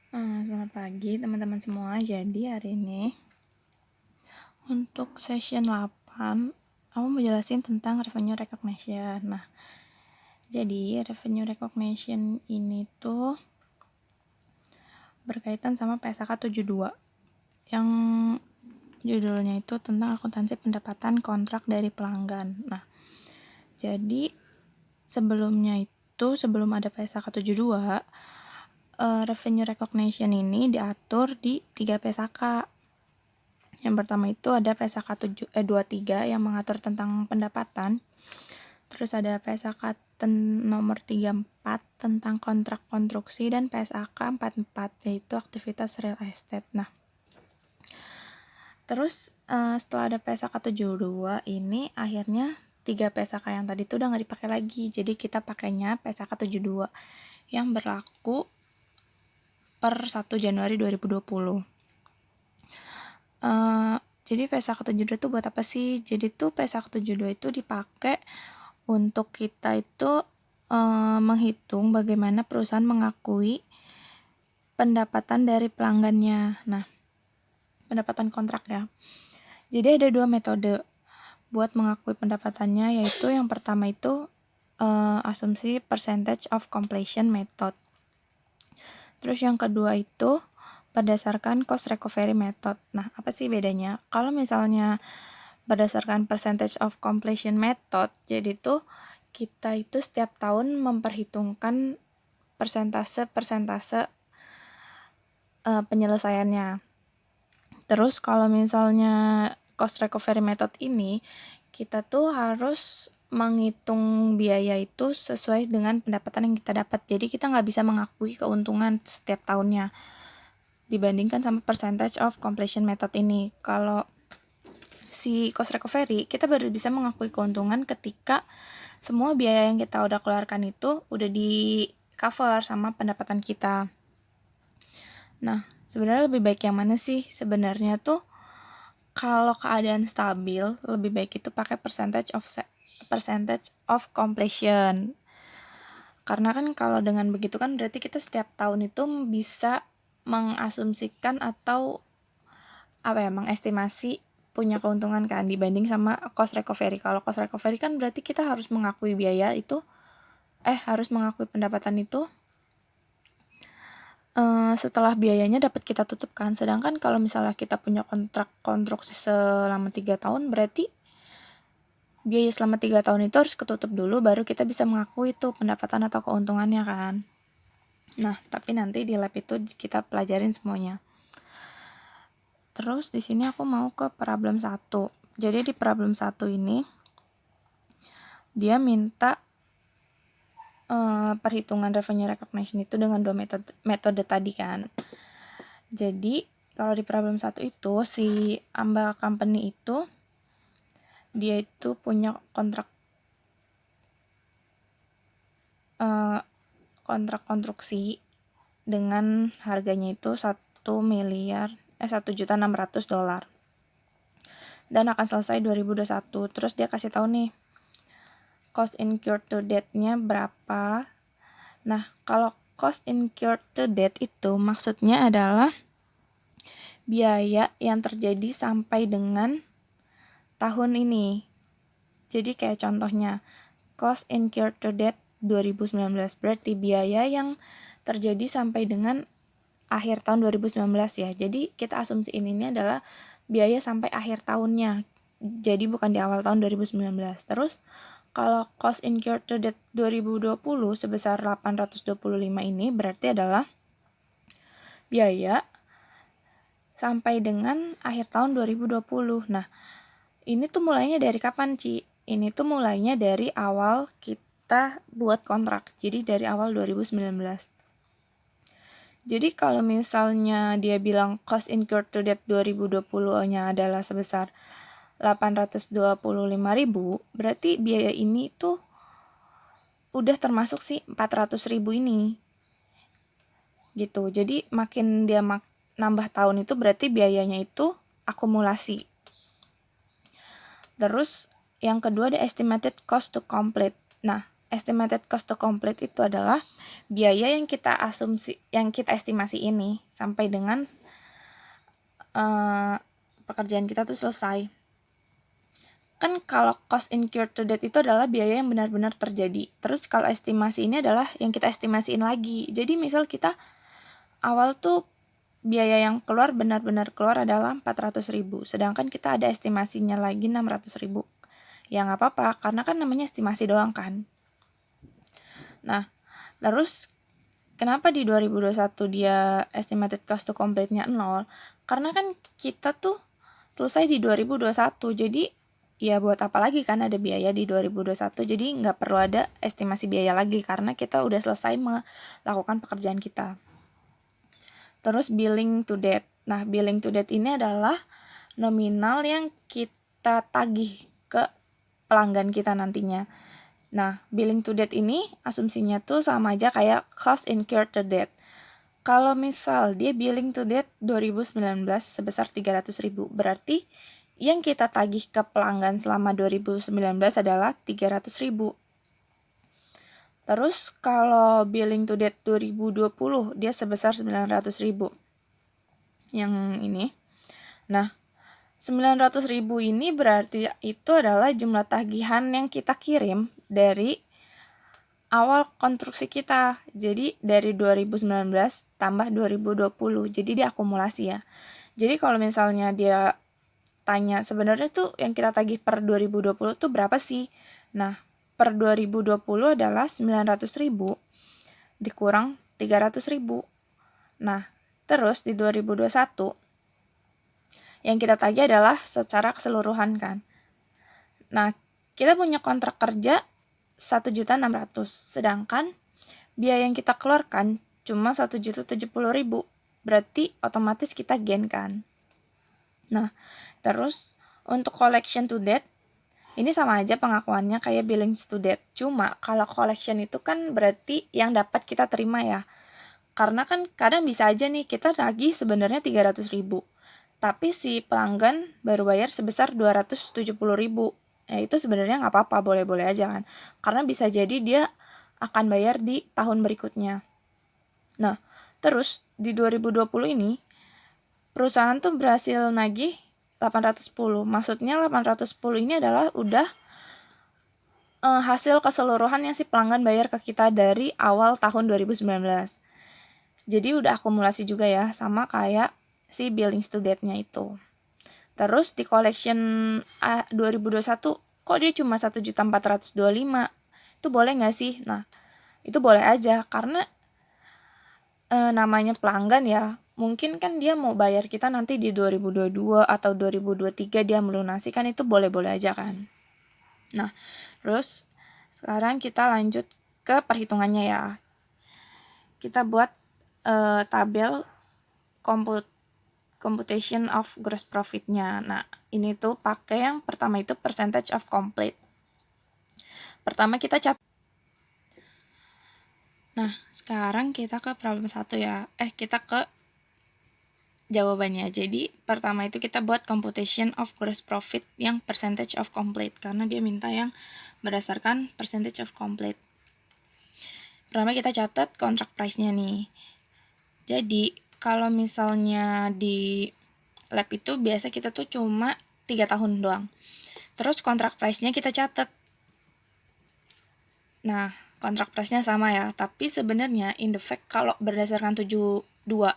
Selamat pagi teman-teman semua. Jadi hari ini untuk session 8 aku mau jelasin tentang revenue recognition. Jadi revenue recognition ini tuh berkaitan sama PSAK 72 yang judulnya itu tentang akuntansi pendapatan kontrak dari pelanggan. Jadi sebelum ada PSAK 72, revenue recognition ini diatur di 3 PSAK. Yang pertama itu ada PSAK 23 yang mengatur tentang pendapatan. Terus ada PSAK nomor 34 tentang kontrak konstruksi dan PSAK 44 yaitu aktivitas real estate. Terus setelah ada PSAK 72 ini akhirnya 3 PSAK yang tadi itu udah nggak dipakai lagi. Jadi kita pakainya PSAK 72 yang berlaku per 1 Januari 2020. Jadi PSAK 72 itu buat apa sih? Jadi tuh PSAK 72 itu dipakai untuk kita itu menghitung bagaimana perusahaan mengakui pendapatan dari pelanggannya. Pendapatan kontrak ya. Jadi ada 2 metode buat mengakui pendapatannya, yaitu yang pertama itu asumsi percentage of completion method. Terus yang kedua itu berdasarkan cost recovery method. Apa sih bedanya? Kalau misalnya berdasarkan percentage of completion method, jadi tuh kita itu setiap tahun memperhitungkan persentase penyelesaiannya. Terus kalau misalnya cost recovery method ini, kita tuh harus menghitung biaya itu sesuai dengan pendapatan yang kita dapat. Jadi kita nggak bisa mengakui keuntungan setiap tahunnya dibandingkan sama percentage of completion method ini. Kalau si cost recovery, kita baru bisa mengakui keuntungan ketika semua biaya yang kita udah keluarkan itu udah di cover sama pendapatan kita. Sebenarnya lebih baik yang mana sih? Sebenarnya tuh kalau keadaan stabil, lebih baik itu pakai percentage of completion. Karena kan kalau dengan begitu kan berarti kita setiap tahun itu bisa mengasumsikan atau mengestimasi punya keuntungan kan dibanding sama cost recovery. Kalau cost recovery kan berarti kita harus mengakui biaya itu harus mengakui pendapatan itu setelah biayanya dapat kita tutupkan. Sedangkan kalau misalnya kita punya kontrak konstruksi selama 3 tahun, berarti biaya selama 3 tahun itu harus ketutup dulu, baru kita bisa mengakui itu pendapatan atau keuntungannya kan. Tapi nanti di lab itu kita pelajarin semuanya. Terus di sini aku mau ke problem 1. Jadi di problem 1 ini dia minta perhitungan revenue recognition itu dengan 2 metode tadi kan. Jadi kalau di problem 1 itu si Amba Company itu dia itu punya kontrak konstruksi dengan harganya itu $1.600.000 dan akan selesai 2021. Terus dia kasih tahu nih cost incurred to date-nya berapa. Kalau cost incurred to date itu maksudnya adalah biaya yang terjadi sampai dengan tahun ini. Jadi kayak contohnya cost incurred to date 2019 berarti biaya yang terjadi sampai dengan akhir tahun 2019 ya. Jadi kita asumsiin ini adalah biaya sampai akhir tahunnya. Jadi bukan di awal tahun 2019. Terus kalau cost incurred to date 2020 sebesar 825 ini berarti adalah biaya sampai dengan akhir tahun 2020. Ini tuh mulainya dari kapan, Ci? Ini tuh mulainya dari awal kita buat kontrak. Jadi dari awal 2019. Jadi kalau misalnya dia bilang cost incurred to date 2020-nya adalah sebesar 825.000, berarti biaya ini tuh udah termasuk si 400.000 ini. Gitu. Jadi makin dia nambah tahun itu berarti biayanya itu akumulasi. Terus yang kedua ada estimated cost to complete. estimated cost to complete itu adalah biaya yang kita estimasi ini sampai dengan pekerjaan kita tuh selesai. Kan kalau cost incurred to date itu adalah biaya yang benar-benar terjadi. Terus kalau estimasi ini adalah yang kita estimasiin lagi. Jadi misal kita awal tuh biaya yang keluar benar-benar keluar adalah 400.000, sedangkan kita ada estimasinya lagi 600.000. Ya nggak apa-apa, karena kan namanya estimasi doang kan. Nah, terus kenapa di 2021 dia estimated cost to complete-nya 0? Karena kan kita tuh selesai di 2021, jadi ya buat apa lagi kan ada biaya di 2021, jadi nggak perlu ada estimasi biaya lagi karena kita udah selesai melakukan pekerjaan kita. Terus billing to date. Nah, billing to date ini adalah nominal yang kita tagih ke pelanggan kita nantinya. Nah, billing to date ini asumsinya tuh sama aja kayak cost incurred to date. Kalau misal dia billing to date 2019 sebesar 300.000, berarti yang kita tagih ke pelanggan selama 2019 adalah 300.000. Terus kalau billing to date 2020 dia sebesar 900.000. Yang ini. Nah, 900.000 ini berarti itu adalah jumlah tagihan yang kita kirim dari awal konstruksi kita. Jadi dari 2019 tambah 2020. Jadi diakumulasi ya. Jadi kalau misalnya dia tanya sebenarnya tuh yang kita tagih per 2020 tuh berapa sih? Nah, per 2020 adalah 900.000 dikurang 300.000. Nah, terus di 2021 yang kita tagih adalah secara keseluruhan kan. Nah, kita punya kontrak kerja 1.600.000, sedangkan biaya yang kita keluarkan cuma 1.070.000. Berarti otomatis kita gain kan. Nah, terus untuk collection to date ini sama aja pengakuannya kayak billing to date. Cuma kalau collection itu kan berarti yang dapat kita terima ya. Karena kan kadang bisa aja nih kita nagih sebenarnya 300.000. Tapi si pelanggan baru bayar sebesar 270.000. Ya itu sebenarnya nggak apa-apa, boleh-boleh aja kan. Karena bisa jadi dia akan bayar di tahun berikutnya. Nah, terus di 2020 ini perusahaan tuh berhasil nagih 810. Maksudnya 810 ini adalah udah hasil keseluruhan yang si pelanggan bayar ke kita dari awal tahun 2019. Jadi udah akumulasi juga ya, sama kayak si billing to date-nya itu. Terus di collection 2021 kok dia cuma 1.425? Itu boleh nggak sih? Nah, itu boleh aja karena namanya pelanggan ya. Mungkin kan dia mau bayar kita nanti di 2022 atau 2023 dia melunasi kan, itu boleh-boleh aja kan. Nah, terus sekarang kita lanjut ke perhitungannya ya. Kita buat tabel computation of gross profit-nya. Nah, ini tuh pakai yang pertama itu percentage of complete. Pertama kita catat. Nah, sekarang kita ke problem 1 ya. Kita ke jawabannya. Jadi, pertama itu kita buat computation of gross profit yang percentage of complete. Karena dia minta yang berdasarkan percentage of complete. Pertama kita catat contract price-nya nih. Jadi, kalau misalnya di lab itu biasa kita tuh cuma 3 tahun doang. Terus contract price-nya kita catat. Nah, contract price-nya sama ya. Tapi sebenarnya in the fact kalau berdasarkan 72,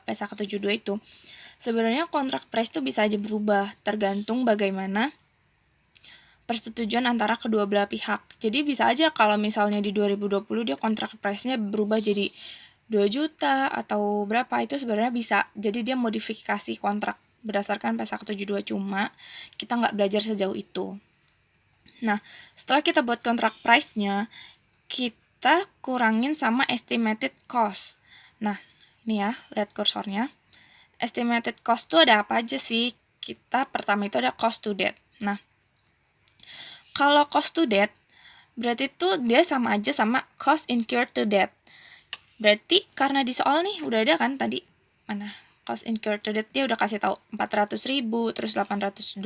PSAK 72 itu, sebenarnya contract price itu bisa aja berubah tergantung bagaimana persetujuan antara kedua belah pihak. Jadi bisa aja kalau misalnya di 2020 dia contract price-nya berubah jadi 2 juta atau berapa, itu sebenarnya bisa. Jadi dia modifikasi kontrak berdasarkan PSAK 72, cuma kita nggak belajar sejauh itu. Nah, setelah kita buat kontrak price-nya, kita kurangin sama estimated cost. Nah, ini ya, lihat kursornya. Estimated cost itu ada apa aja sih? Kita pertama itu ada cost to date. Nah, kalau cost to date, berarti itu dia sama aja sama cost incurred to date. Berarti karena di soal nih udah ada kan tadi, mana cost incurred to date dia udah kasih tahu 400.000, terus 825,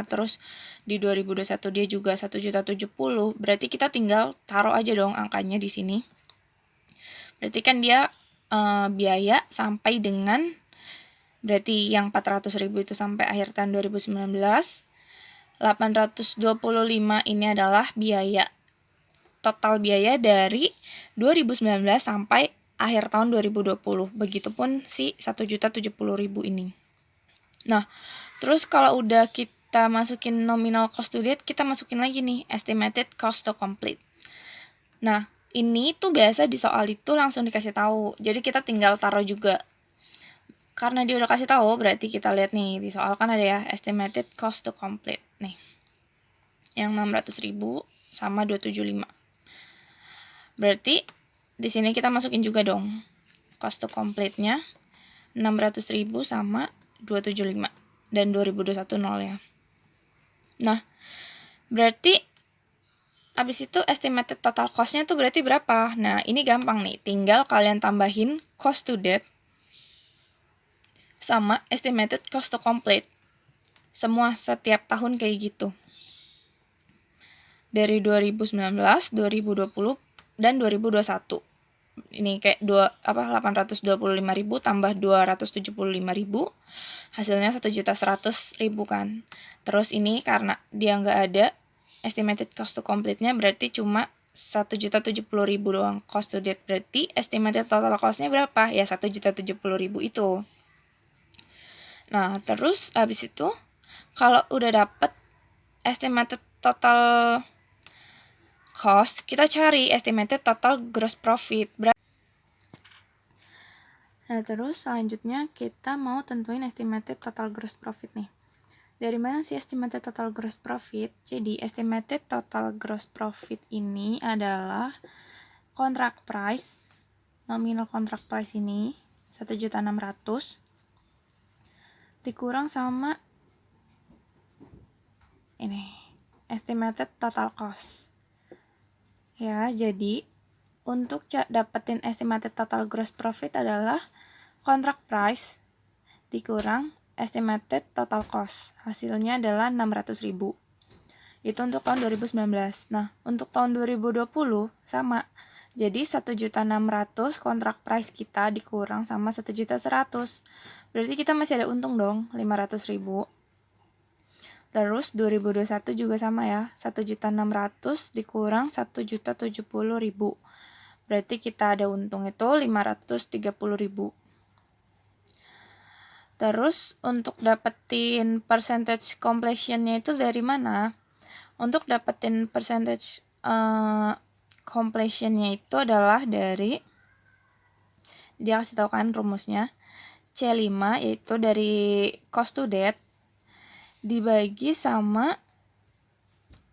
terus di 2021 dia juga 1.070.000. Berarti kita tinggal taruh aja dong angkanya di sini. Berarti kan dia biaya sampai dengan, berarti yang 400.000 itu sampai akhir tahun 2019. 825 ini adalah total biaya dari 2019 sampai akhir tahun 2020. Begitupun si 1.070.000 ini. Nah, terus kalau udah kita masukin nominal cost to date, kita masukin lagi nih estimated cost to complete. Nah, ini tuh biasa di soal itu langsung dikasih tahu. Jadi kita tinggal taruh juga. Karena dia udah kasih tahu, berarti kita lihat nih di soal kan ada ya estimated cost to complete nih. Yang 600.000 sama 275. Berarti di sini kita masukin juga dong cost to complete-nya 600.000 sama 275 dan 2021 0 ya. Nah, berarti habis itu estimated total cost-nya tuh berarti berapa? Nah, ini gampang nih, tinggal kalian tambahin cost to date sama estimated cost to complete. Semua setiap tahun kayak gitu. Dari 2019, 2020 dan 2021. Ini kayak 825.000 tambah 275.000, hasilnya 1.100.000 kan. Terus ini karena dia nggak ada estimated cost to complete-nya, berarti cuma 1.070.000 doang cost to date. Berarti estimated total cost-nya berapa? Ya 1.070.000 itu. Nah, terus habis itu kalau udah dapet estimated total cost, kita cari estimated total gross profit. Nah, terus selanjutnya kita mau tentuin estimated total gross profit nih. Dari mana sih estimated total gross profit? Jadi, estimated total gross profit ini adalah contract price, nominal contract price ini 1.600.000 dikurang sama ini, estimated total cost. Ya, jadi untuk dapetin estimated total gross profit adalah contract price dikurang estimated total cost. Hasilnya adalah 600.000. Itu untuk tahun 2019. Nah, untuk tahun 2020 sama. Jadi 1.600.000 contract price kita dikurang sama 1.100.000. Berarti kita masih ada untung dong, 500.000. Terus 2021 juga sama ya, 1.600.000 dikurang 1.070.000. Berarti kita ada untung itu 530.000. Terus untuk dapetin percentage completion-nya itu dari mana? Untuk dapetin percentage completion-nya itu adalah dari, dia kasih tahu kan rumusnya, C5 yaitu dari cost to date dibagi sama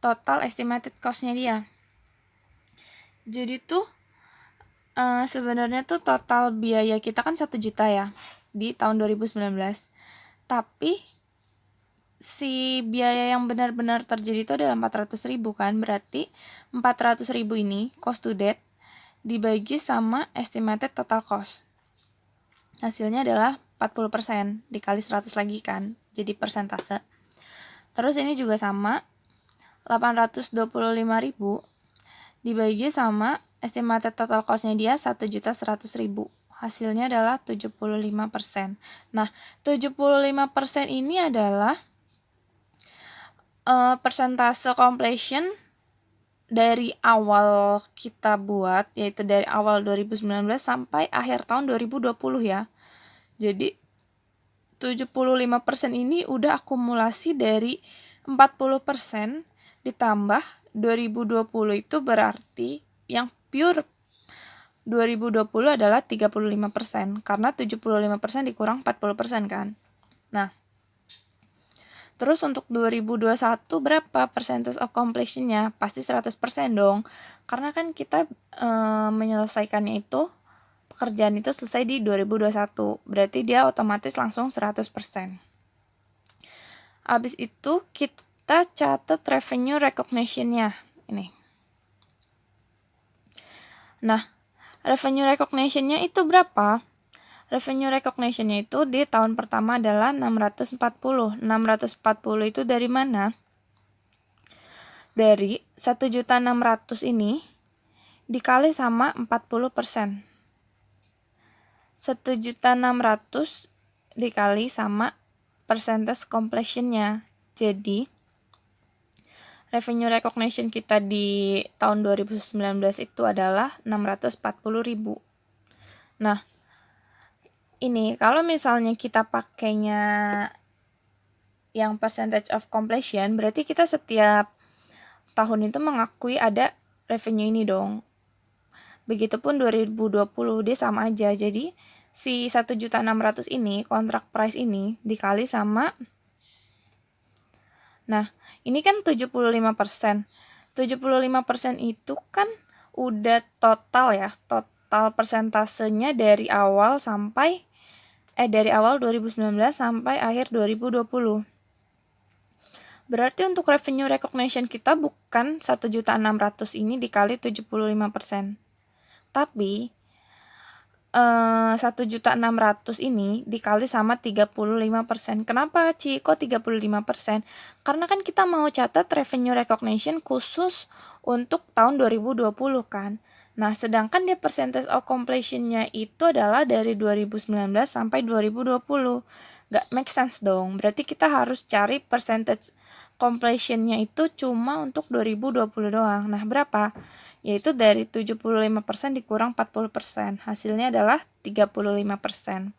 total estimated cost-nya dia. Jadi tuh sebenarnya tuh total biaya kita kan 1 juta ya di tahun 2019. Tapi si biaya yang benar-benar terjadi itu adalah 400.000 kan. Berarti 400.000 ini cost to date dibagi sama estimated total cost. Hasilnya adalah 40% dikali 100 lagi kan. Jadi persentase. Terus ini juga sama, 825.000 dibagi sama estimated total cost-nya dia 1.100.000. Hasilnya adalah 75%. Nah, 75% ini adalah persentase completion dari awal kita buat, yaitu dari awal 2019 sampai akhir tahun 2020 ya. Jadi 75% ini udah akumulasi dari 40% ditambah 2020 itu berarti yang pure 2020 adalah 35% karena 75% dikurang 40% kan. Nah, terus untuk 2021 berapa percentage of completion-nya? Pasti 100% dong. Karena kan kita menyelesaikannya itu, pekerjaan itu selesai di 2021. Berarti dia otomatis langsung 100%. Habis itu kita catat revenue recognition-nya. Ini. Nah, revenue recognition-nya itu berapa? revenue recognition-nya itu di tahun pertama adalah 640. 640 itu dari mana? Dari 1.600.000 ini dikali sama 40%. 1.600.000 dikali sama percentage completion-nya. Jadi, revenue recognition kita di tahun 2019 itu adalah 640.000. Nah, ini kalau misalnya kita pakainya yang percentage of completion, berarti kita setiap tahun itu mengakui ada revenue ini dong. Begitupun 2020 dia sama aja. Jadi si 1.600.000 ini, kontrak price ini dikali sama, nah ini kan 75%. 75% itu kan udah total ya, total persentasenya dari awal 2019 sampai akhir 2020. Berarti untuk revenue recognition kita bukan 1.600.000 ini dikali 75%. Tapi 1.600.000 ini dikali sama 35%. Kenapa, Ci? Kok 35%? Karena kan kita mau catat revenue recognition khusus untuk tahun 2020 kan. Nah, sedangkan dia percentage of completion-nya itu adalah dari 2019 sampai 2020. Gak make sense dong. Berarti kita harus cari percentage completion-nya itu cuma untuk 2020 doang. Nah, berapa? Yaitu dari 75% dikurang 40%. Hasilnya adalah 35%.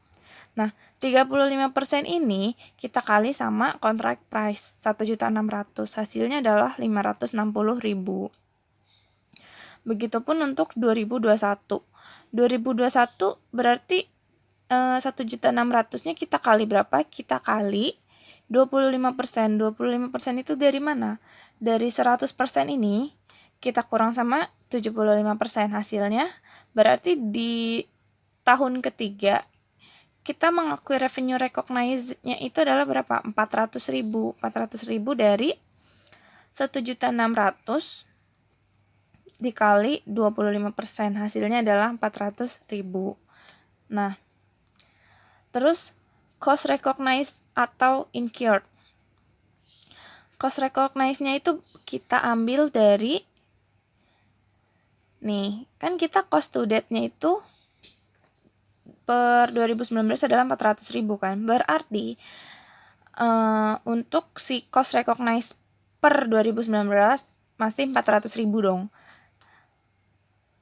Nah, 35% ini kita kali sama contract price 1.600.000. Hasilnya adalah 560.000. Begitupun untuk 2021. 2021 berarti 1.600.000-nya kita kali berapa? Kita kali 25%. 25% itu dari mana? Dari 100% ini kita kurang sama 75%. Hasilnya berarti di tahun ketiga kita mengakui revenue recognize-nya itu adalah berapa? 400.000. 400.000 dari 1.600.000 dikali 25%. Hasilnya adalah 400.000. Nah, terus cost recognized atau incurred. Cost recognize-nya itu kita ambil dari, nih, kan kita cost to date-nya itu per 2019 adalah 400.000 kan. Berarti untuk si cost recognize per 2019 masih 400.000 dong.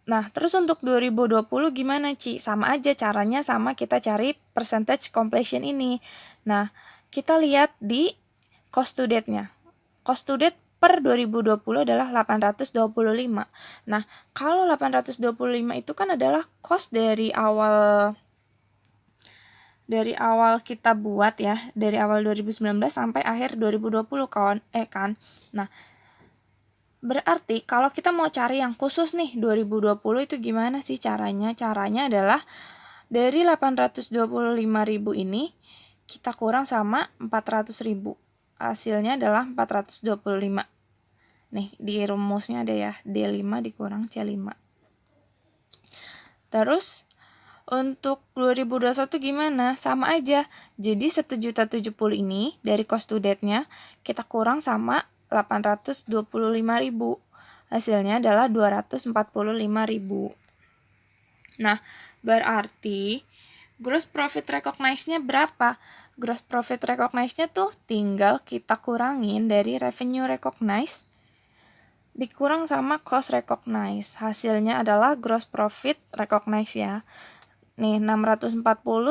Nah, terus untuk 2020 gimana, Ci? Sama aja caranya, sama kita cari percentage completion ini. Nah, kita lihat di cost to date-nya. Cost to date per 2020 adalah 825. Nah, kalau 825 itu kan adalah cost dari awal kita buat ya, dari awal 2019 sampai akhir 2020 kan. Nah, berarti kalau kita mau cari yang khusus nih 2020 itu gimana sih caranya? Caranya adalah dari 825.000 ini kita kurang sama 400.000. Hasilnya adalah 425. Nih, di rumusnya ada ya, D5 dikurang C5. Terus untuk 2021 gimana? Sama aja. Jadi 1.070.000 ini dari cost to date-nya kita kurang sama 825.000. Hasilnya adalah 245.000. Nah, berarti gross profit recognize-nya berapa? Gross profit recognize-nya tuh tinggal kita kurangin dari revenue recognize dikurang sama cost recognize. Hasilnya adalah gross profit recognize ya. Nih, 640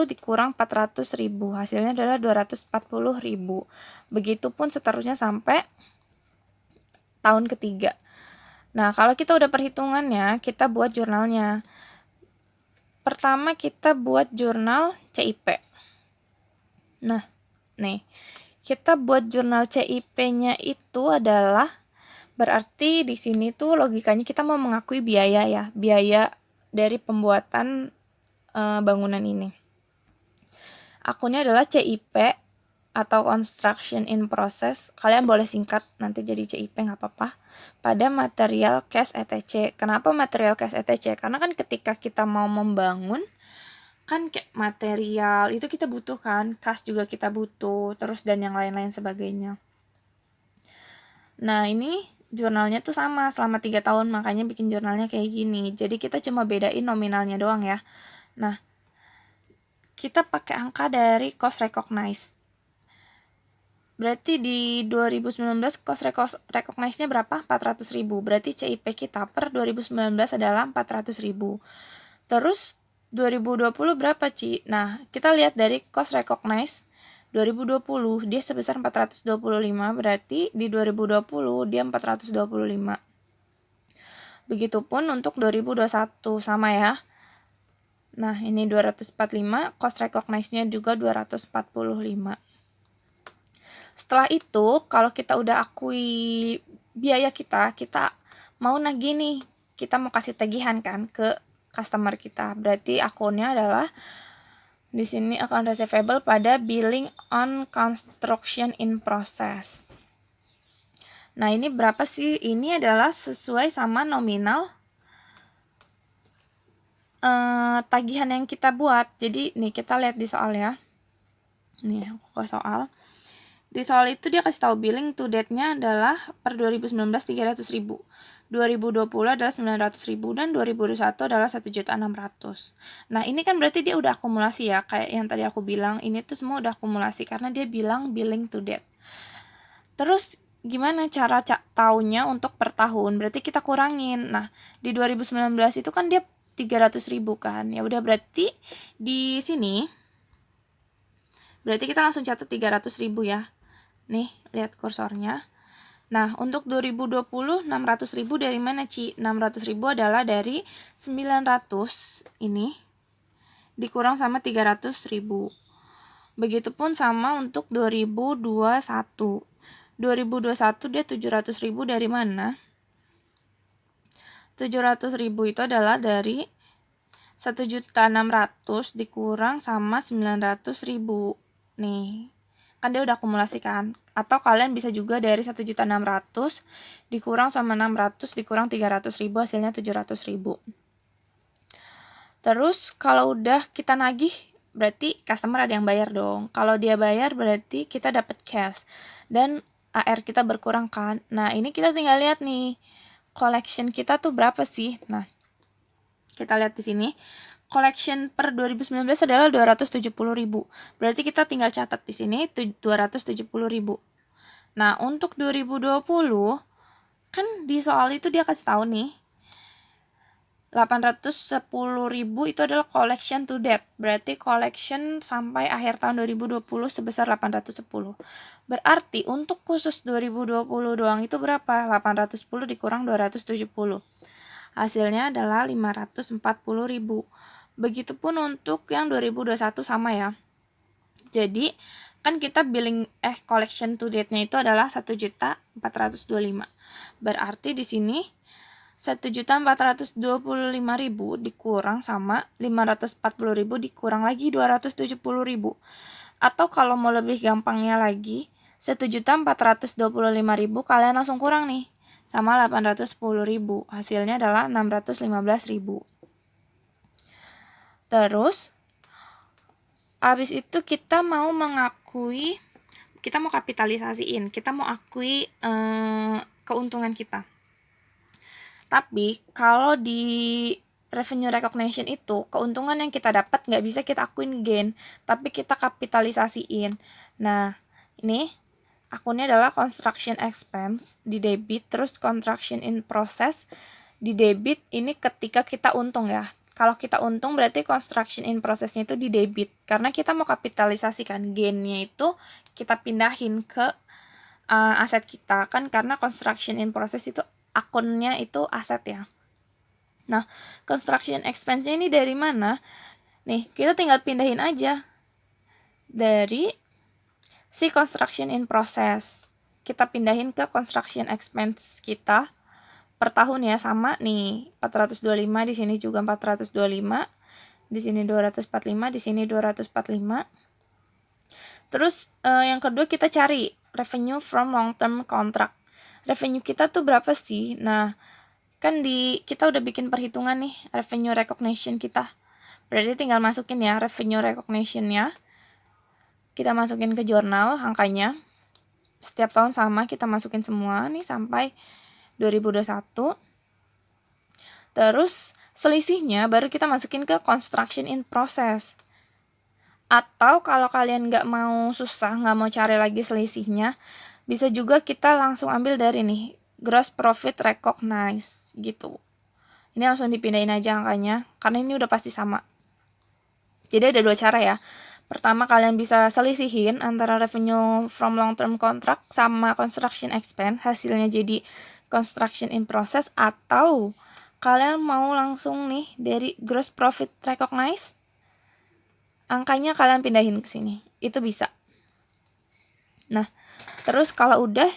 dikurang 400.000. Hasilnya adalah 240.000. Begitupun seterusnya sampai tahun ketiga. Nah, kalau kita udah perhitungannya, kita buat jurnalnya. Pertama kita buat jurnal CIP. Nah, nih, kita buat jurnal CIP-nya itu adalah berarti di sini tuh logikanya kita mau mengakui biaya ya, biaya dari pembuatan bangunan ini. Akunnya adalah CIP atau construction in process. Kalian boleh singkat nanti jadi CIP nggak apa-apa. Pada material cash ETC. Kenapa material cash ETC? Karena kan ketika kita mau membangun kan kayak material itu kita butuhkan, kas juga kita butuh, terus dan yang lain-lain sebagainya. Nah, ini jurnalnya tuh sama selama 3 tahun, makanya bikin jurnalnya kayak gini. Jadi kita cuma bedain nominalnya doang ya. Nah, kita pakai angka dari cost recognized. Berarti di 2019 cost recognize-nya berapa? 400.000. Berarti CIP kita per 2019 adalah 400.000. Terus 2020 berapa, Ci? Nah, kita lihat dari cost recognize 2020 dia sebesar 425, berarti di 2020 dia 425. Begitupun untuk 2021 sama ya. Nah, ini 245, cost recognize-nya juga 245. Setelah itu, kalau kita udah akui biaya kita mau nagih nih, kita mau kasih tagihan kan ke customer kita. Berarti akunnya adalah di sini account receivable pada billing on construction in process. Nah, ini berapa sih? Ini adalah sesuai sama nominal tagihan yang kita buat. Jadi, nih kita lihat di soal ya. Nih, aku ke soal. Di soal itu dia kasih tahu billing to date-nya adalah per 2019 300.000. 2020 adalah 900.000 dan 2021 adalah 1.600.000. Nah, ini kan berarti dia udah akumulasi ya, kayak yang tadi aku bilang, ini tuh semua udah akumulasi karena dia bilang billing to date. Terus gimana cara taunya untuk per tahun? Berarti kita kurangin. Nah, di 2019 itu kan dia 300.000 kan. Ya udah berarti di sini berarti kita langsung catat 300.000 ya. Nih, lihat kursornya. Nah, untuk 2020 600.000 dari mana, Ci? 600.000 adalah dari 900 ini dikurang sama 300.000. Begitupun sama untuk 2021. 2021 dia 700.000 dari mana? 700.000 itu adalah dari 1.600.000 dikurang sama 900.000. Nih, kan dia udah akumulasi kan? Atau kalian bisa juga dari 1.600.000 dikurang sama 600 dikurang 300.000 hasilnya 700.000. Terus kalau udah kita nagih berarti customer ada yang bayar dong. Kalau dia bayar berarti kita dapat cash dan AR kita berkurang kan. Nah, ini kita tinggal lihat nih collection kita tuh berapa sih. Nah, kita lihat di sini. Collection per 2019 adalah 270.000. Berarti kita tinggal catat di sini 270.000. Nah, untuk 2020 kan di soal itu dia kasih tahu nih 810.000 itu adalah collection to date. Berarti collection sampai akhir tahun 2020 sebesar 810. Berarti untuk khusus 2020 doang itu berapa? 810 dikurang 270. Hasilnya adalah 540.000. Begitupun untuk yang 2021 sama ya. Jadi, kan kita billing collection to date-nya itu adalah 1.425. Berarti di sini 1.425.000 dikurang sama 540.000 dikurang lagi 270.000. Atau kalau mau lebih gampangnya lagi, 1.425.000 kalian langsung kurang nih sama 810.000. Hasilnya adalah 615.000. Terus habis itu kita mau kapitalisasiin, kita mau akui keuntungan kita. Tapi kalau di revenue recognition itu keuntungan yang kita dapat nggak bisa kita akuin gain, tapi kita kapitalisasiin. Nah, ini akunnya adalah construction expense di debit, terus construction in process di debit. Ini ketika kita untung ya. Kalau kita untung berarti construction in process-nya itu di debit. Karena kita mau kapitalisasikan gain-nya itu kita pindahin ke aset kita kan, karena construction in process itu akunnya itu aset ya. Nah, construction expense-nya ini dari mana? Nih, kita tinggal pindahin aja dari si construction in process. Kita pindahin ke construction expense kita per tahun ya, sama nih 425, di sini juga 425, di sini 245, di sini 245. Terus yang kedua kita cari revenue from long term contract. Revenue kita tuh berapa sih? Nah, kan kita udah bikin perhitungan nih revenue recognition kita Berarti tinggal masukin ya revenue recognition-nya. Kita masukin ke jurnal angkanya. Setiap tahun sama, kita masukin semua nih sampai 2021. Terus selisihnya baru kita masukin ke construction in process. Atau kalau kalian nggak mau susah, nggak mau cari lagi selisihnya, bisa juga kita langsung ambil dari nih, gross profit recognized gitu. Ini langsung dipindahin aja angkanya, karena ini udah pasti sama. Jadi ada 2 cara ya. Pertama, kalian bisa selisihin antara revenue from long term contract sama construction expense, hasilnya jadi construction in process, atau kalian mau langsung nih dari gross profit recognized, angkanya kalian pindahin ke sini. Itu bisa. Nah, terus kalau udah,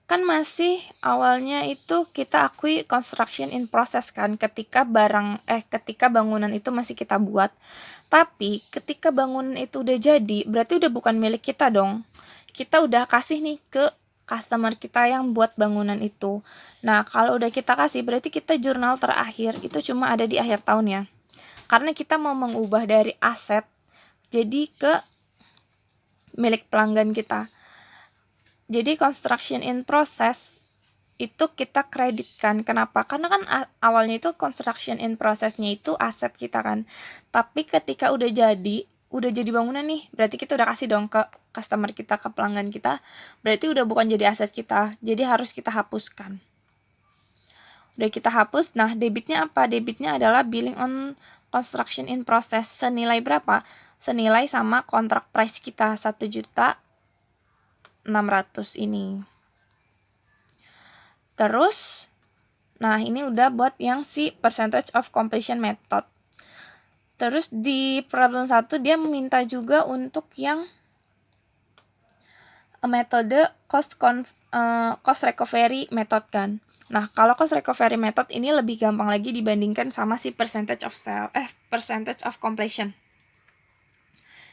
kan masih awalnya itu kita akui construction in process kan, ketika bangunan itu masih kita buat. Tapi ketika bangunan itu udah jadi, berarti udah bukan milik kita dong. Kita udah kasih nih ke customer kita yang buat bangunan itu. Nah, kalau udah kita kasih, berarti kita jurnal terakhir itu cuma ada di akhir tahun ya. Karena kita mau mengubah dari aset jadi ke milik pelanggan kita. Jadi construction in process itu kita kreditkan. Kenapa? Karena kan awalnya itu construction in process-nya itu aset kita kan. Tapi ketika udah jadi bangunan nih, berarti kita udah kasih dong ke customer kita, ke pelanggan kita. Berarti udah bukan jadi aset kita. Jadi harus kita hapuskan. Udah kita hapus, nah debitnya apa? Debitnya adalah billing on construction in process. Senilai berapa? Senilai sama kontrak price kita 1.600.000 ini. Terus, nah ini udah buat yang si percentage of completion method. Terus di problem 1 dia meminta juga untuk yang metode cost recovery method kan. Nah, kalau cost recovery method ini lebih gampang lagi dibandingkan sama si percentage of completion.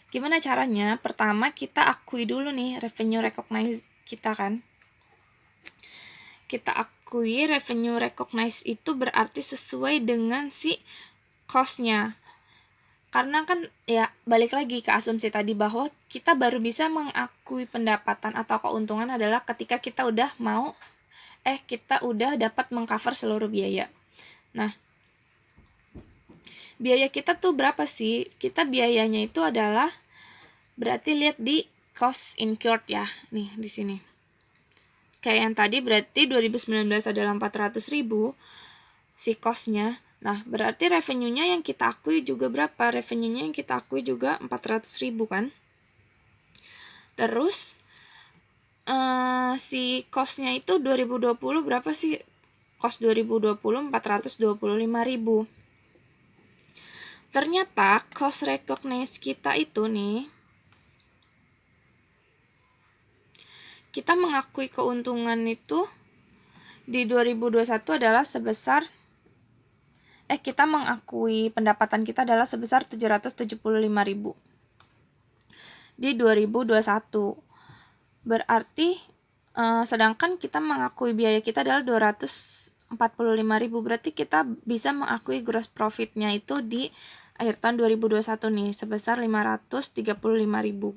Gimana caranya? Pertama, kita akui dulu nih revenue recognize kita kan. Kita akui revenue recognize itu berarti sesuai dengan si cost-nya. Karena kan ya balik lagi ke asumsi tadi bahwa kita baru bisa mengakui pendapatan atau keuntungan adalah ketika kita udah dapat mengcover seluruh biaya. Nah, biaya kita tuh berapa sih? Kita biayanya itu adalah, berarti lihat di cost incurred ya, nih di sini. Kayak yang tadi berarti 2019 adalah 400.000 si cost-nya. Nah, berarti revenue-nya yang kita akui juga berapa? Revenue-nya yang kita akui juga 400.000 kan? Terus si cost-nya itu 2020 berapa sih? Cost 2020 425.000. Ternyata cost recognize kita itu nih, kita mengakui keuntungan itu di 2021 adalah sebesar kita mengakui pendapatan kita adalah sebesar 775.000 di 2021. Berarti sedangkan kita mengakui biaya kita adalah 245.000, berarti kita bisa mengakui gross profit-nya itu di akhir tahun 2021 nih sebesar 535.000.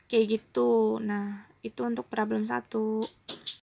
Kayak gitu. Nah, itu untuk problem 1.